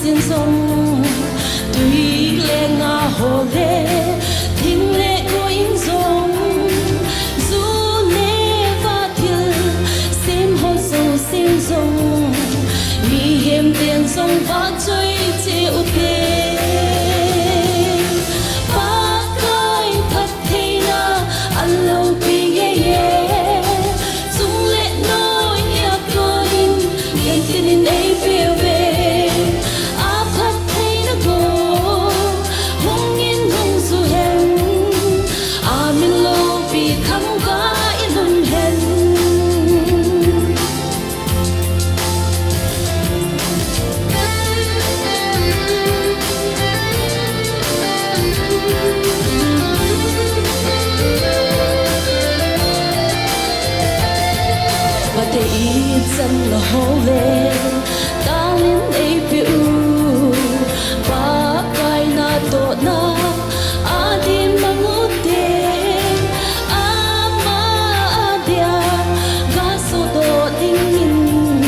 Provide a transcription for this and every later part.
xiên sông tuy lệ ngà hồ lệ thinh lệ của in dòng dù nê và thiêu xem hôn sâu xem dòng mi hiểm tiền sông và chơi chịu kê ba cái thật thì na ăn lâu vì ye ye dung lệ nói ya coi yên tin in ấy về về áp thật thì nó go hong in hong su hen amin lâu vì thắng cả in hong hen và để ít dần là hồ lên ta lên đây biểu ba cái na to na adin mangute ama dia gaso do dingin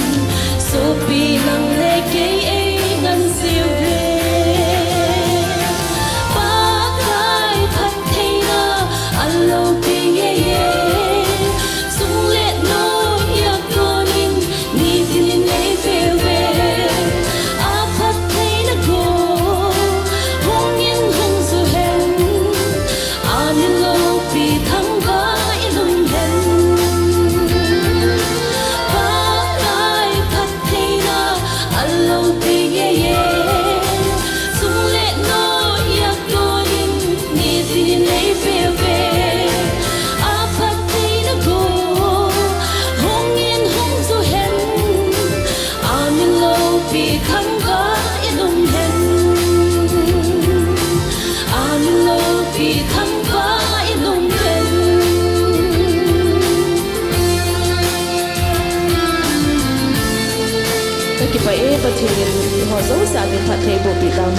so pinang leke ngan siêu về ba cái thật thế na alo pi ye ye sung lệ no ya con in ni tin nei về về áp thật thế na go hong in hong su hen amin lo pi thăng ga in hong hen ba cái thật thế na alo pi ye ye sung lệ no ya con in ni tin nei về về áp thật thế na go hong in hong su hen amin lo pi thăng ga in hong hen amin lo pi thăng ga in hong hen cái bài ấy bắt đầu họ dấu ra cái phát thế bộ bị đau